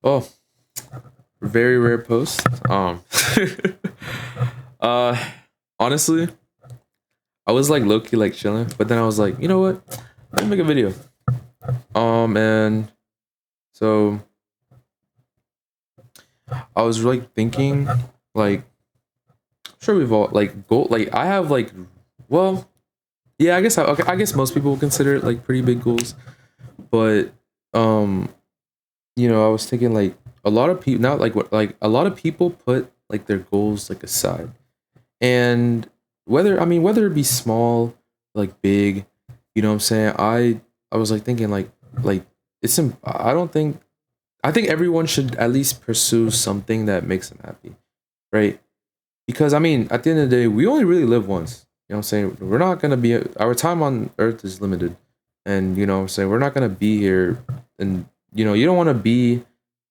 Oh, very rare post. uh, honestly, I was like low key like chilling, but then I was like, you know what? Let me make a video. And so I was like thinking, like, sure we've all like goal. Like I have like, well, yeah, I guess okay, I guess most people would consider it like pretty big goals, but um, I was thinking like a lot of people not like what like a lot of people put like their goals like aside. And whether it be small, like big, you know what I'm saying? I was like thinking like I don't think I think everyone should at least pursue something that makes them happy, right? Because I mean, at the end of the day, we only really live once. You know what I'm saying? We're not gonna be our time on earth is limited. And you know what I'm saying, we're not gonna be here and you don't wanna be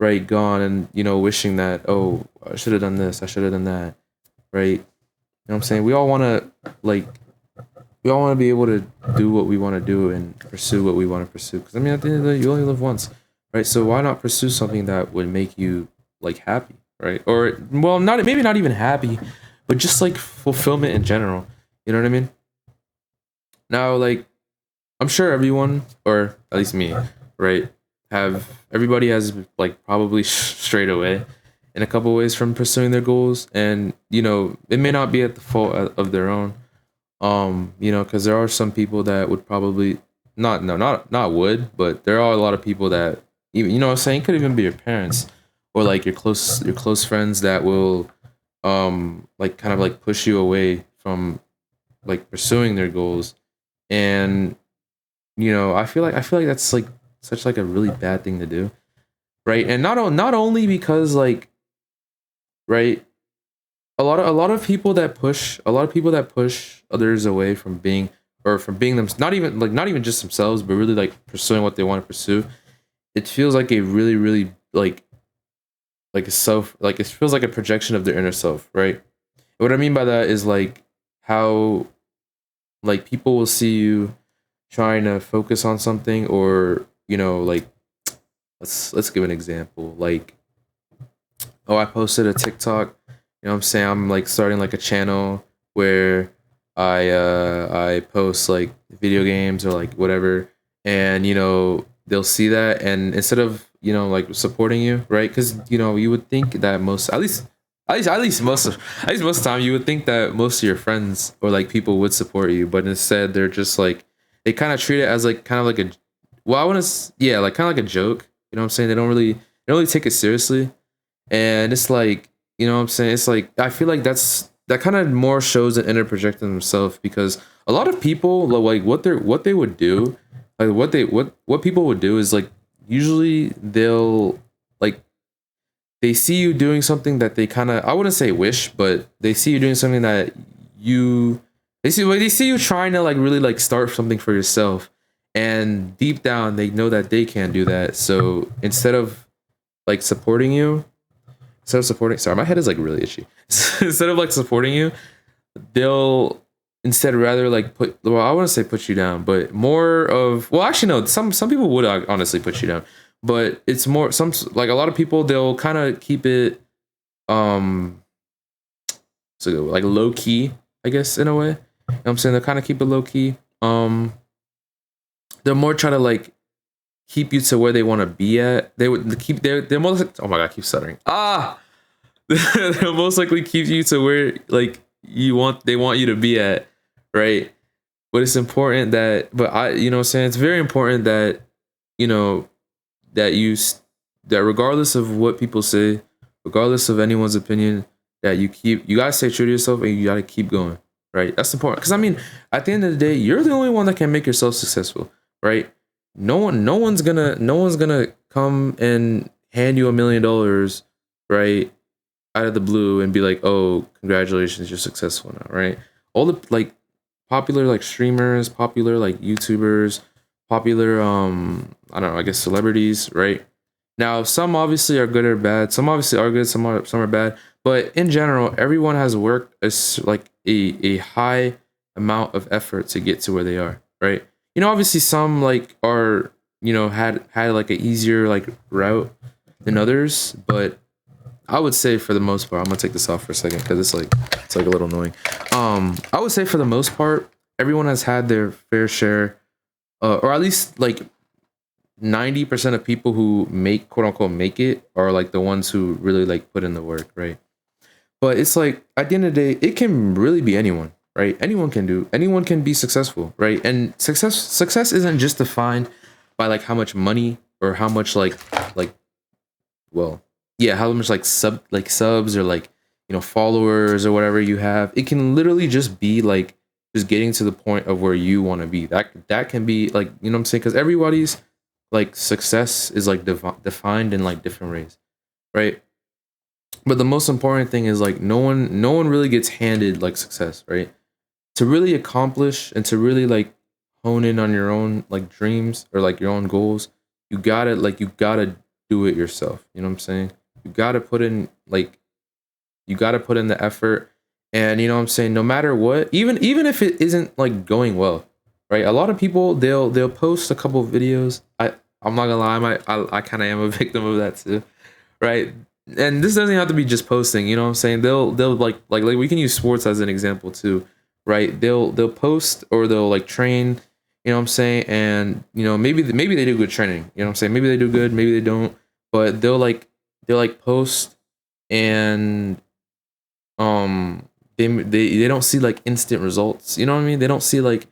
right gone and wishing that, oh, I should have done this, I should have done that, right? You know what I'm saying? Like we all want to be able to do what we want to do and pursue what we want to pursue. Because I mean, at the end of the day, you only live once, right? So why not pursue something that would make you like happy, right? Or well, not maybe not even happy, but just like fulfillment in general. You know what I mean? Now, like I'm sure everyone, or at least me, right, have everybody has like probably strayed away in a couple ways from pursuing their goals, and it may not be at the fault of their own. Because there are some people that would probably not no not would, but there are a lot of people that even what I'm saying, could even be your parents or like your close friends that will like kind of like push you away from like pursuing their goals. And I feel like that's like such like a really bad thing to do, right? And not only because like, right, a lot of people that push others away from being or from being them, not even just themselves, but really like pursuing what they want to pursue. It feels like a really like a self, like it feels like a projection of their inner self, right? What I mean by that is like how like people will see you trying to focus on something, or like let's give an example. Like, oh, I posted a TikTok. You know what I'm saying? I'm like starting like a channel where I post like video games or like whatever, and they'll see that, and instead of like supporting you, right? Because you would think that most, at least most of the time, you would think that most of your friends or like people would support you, but instead they're just like, they kind of treat it as like kind of like a, well, I want to, yeah, like kind of like a joke. You know what I'm saying? They don't really take it seriously. And it's like, what I'm saying? It's like I feel like that kind of more shows an inner projecting themselves, because a lot of people like what they would do, like what people would do is like, usually they'll like, they see you doing something that they kind of, I wouldn't say wish, but they see you doing something that you they see you trying to like really like start something for yourself, and deep down they know that they can't do that. So instead of like supporting you, instead of supporting, sorry, my head is like really itchy. Instead of like supporting you, they'll instead rather like put, well, I want to say put you down, but more of, well, actually no, some people would honestly put you down, but it's more some, like a lot of people, they'll kind of keep it um so like low key, I guess, in a way. You know what I'm saying? They'll kind of keep it low key. They'll more try to like keep you to where they want to be at. They would keep they're most, oh my god, I keep stuttering. They'll most likely keep you to where like they want you to be at, right? But it's important that, but I, what I'm saying, it's very important that, you know, that that regardless of what people say, regardless of anyone's opinion, that you gotta stay true to yourself, and you gotta keep going, right? That's important. Because I mean, at the end of the day, you're the only one that can make yourself successful, right? No one's gonna come and hand you $1 million, right, out of the blue and be like, oh, congratulations, you're successful now, right? All the like popular like streamers, popular like YouTubers, popular I don't know, I guess celebrities, right? Now, some obviously are good or bad. Some obviously are good, some are bad. But in general, everyone has worked like a high amount of effort to get to where they are, right? Obviously some like are, had like a easier like route, than others, but I would say for the most part, I'm gonna take this off for a second because it's like a little annoying. I would say for the most part, everyone has had their fair share, or at least like 90% of people who make quote unquote make it are like the ones who really like put in the work, right? But it's like at the end of the day, it can really be anyone, right? Anyone can be successful, right? And success isn't just defined by like how much money or how much like well, yeah, how much like subs or like followers or whatever you have. It can literally just be like just getting to the point of where you want to be. That can be like what I'm saying, because everybody's like success is like defined in like different ways, right? But the most important thing is like no one really gets handed like success, right? To really accomplish and to really like hone in on your own like dreams or like your own goals, you gotta do it yourself. You know what I'm saying? You gotta put in like you gotta put in the effort, and you know what I'm saying. No matter what, even if it isn't like going well, right? A lot of people they'll post a couple of videos. I'm not gonna lie, I kind of am a victim of that too, right? And this doesn't have to be just posting, you know what I'm saying? They'll like we can use sports as an example too, right? They'll post or they'll like train, you know what I'm saying? And maybe they do good training, you know what I'm saying? Maybe they do good, maybe they don't, but they'll like post and they don't see like instant results, you know what I mean? They don't see like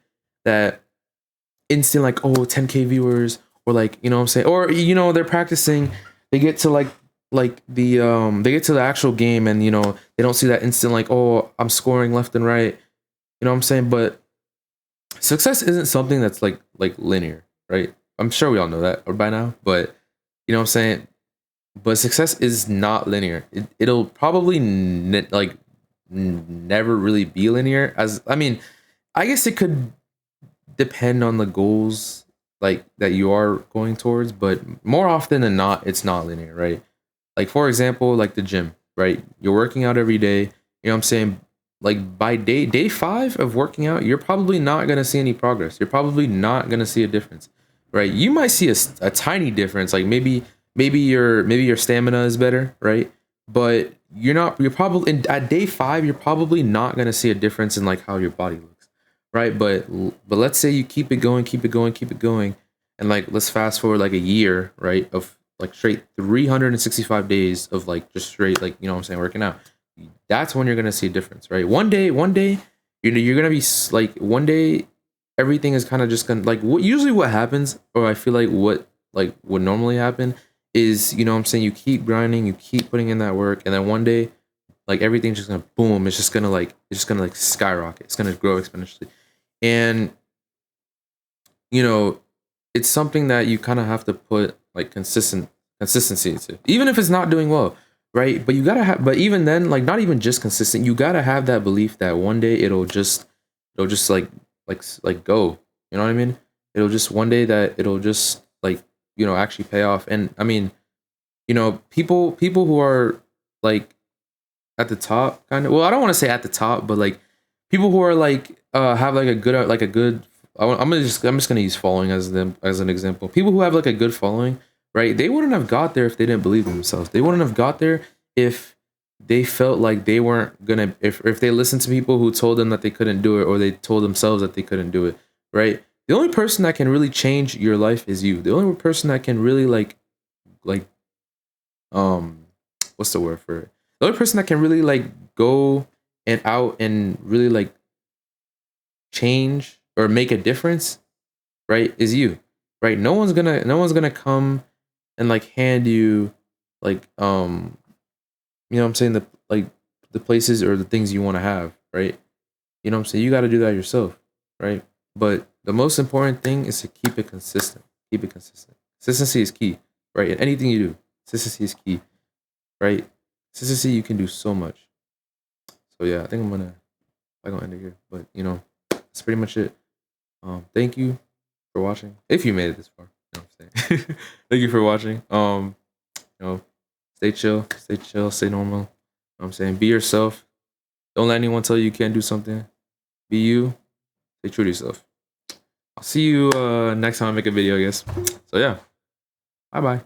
that instant like, oh, 10K viewers, or like, you know what I'm saying, or they're practicing, they get to like they get to the actual game, and they don't see that instant like, oh, I'm scoring left and right, you know what I'm saying? But success isn't something that's like linear, right? I'm sure we all know that by now, but you know what I'm saying? But success is not linear. It'll probably never really be linear. As I mean, I guess it could depend on the goals like that you are going towards, but more often than not, it's not linear, right? Like for example, like the gym, right? You're working out every day. You know what I'm saying? Like by day 5 of working out, you're probably not gonna see any progress. You're probably not gonna see a difference, right? You might see a tiny difference, like maybe your stamina is better, right? But you're probably at day 5, you're probably not gonna see a difference in like how your body looks, right? But let's say you keep it going, keep it going, keep it going, and like let's fast forward like a year, right? Of like straight 365 days of like just straight like what I'm saying, working out. That's when you're gonna see a difference, right? One day you're gonna be like one day everything is kind of just gonna like what happens, or I feel like what would normally happen is what I'm saying, you keep grinding, you keep putting in that work, and then one day like everything's just gonna boom, it's just gonna like skyrocket, it's gonna grow exponentially. And you know it's something that you kind of have to put like consistency into, even if it's not doing well, right? But you gotta have, but even then, like not even just consistent, you gotta have that belief that one day it'll just like go, you know what I mean? It'll just one day that it'll just like actually pay off. And I mean, people who are like at the top, kind of, well, I don't want to say at the top, but like people who are like have like a good I'm just gonna use following as an example. People who have like a good following, right? They wouldn't have got there if they didn't believe in themselves. They wouldn't have got there if they felt like they weren't gonna, if they listened to people who told them that they couldn't do it, or they told themselves that they couldn't do it, right? The only person that can really change your life is you. The only person that can really like um what's the word for it? The only person that can really like go and out and really like change or make a difference, right, is you, right? No one's gonna come and like hand you like what I'm saying, the places or the things you want to have, right? You know what I'm saying? You got to do that yourself, right? But the most important thing is to keep it consistent. Keep it consistent. Consistency is key, right? In anything you do, consistency is key, right? Consistency, you can do so much. So yeah, I think I'm gonna end it here. But that's pretty much it. Thank you for watching. If you made it this far, you know what I'm saying. Thank you for watching. Stay chill, stay normal. You know what I'm saying, be yourself. Don't let anyone tell you can't do something. Be you. Stay true to yourself. I'll see you next time I make a video, I guess. So yeah. Bye bye.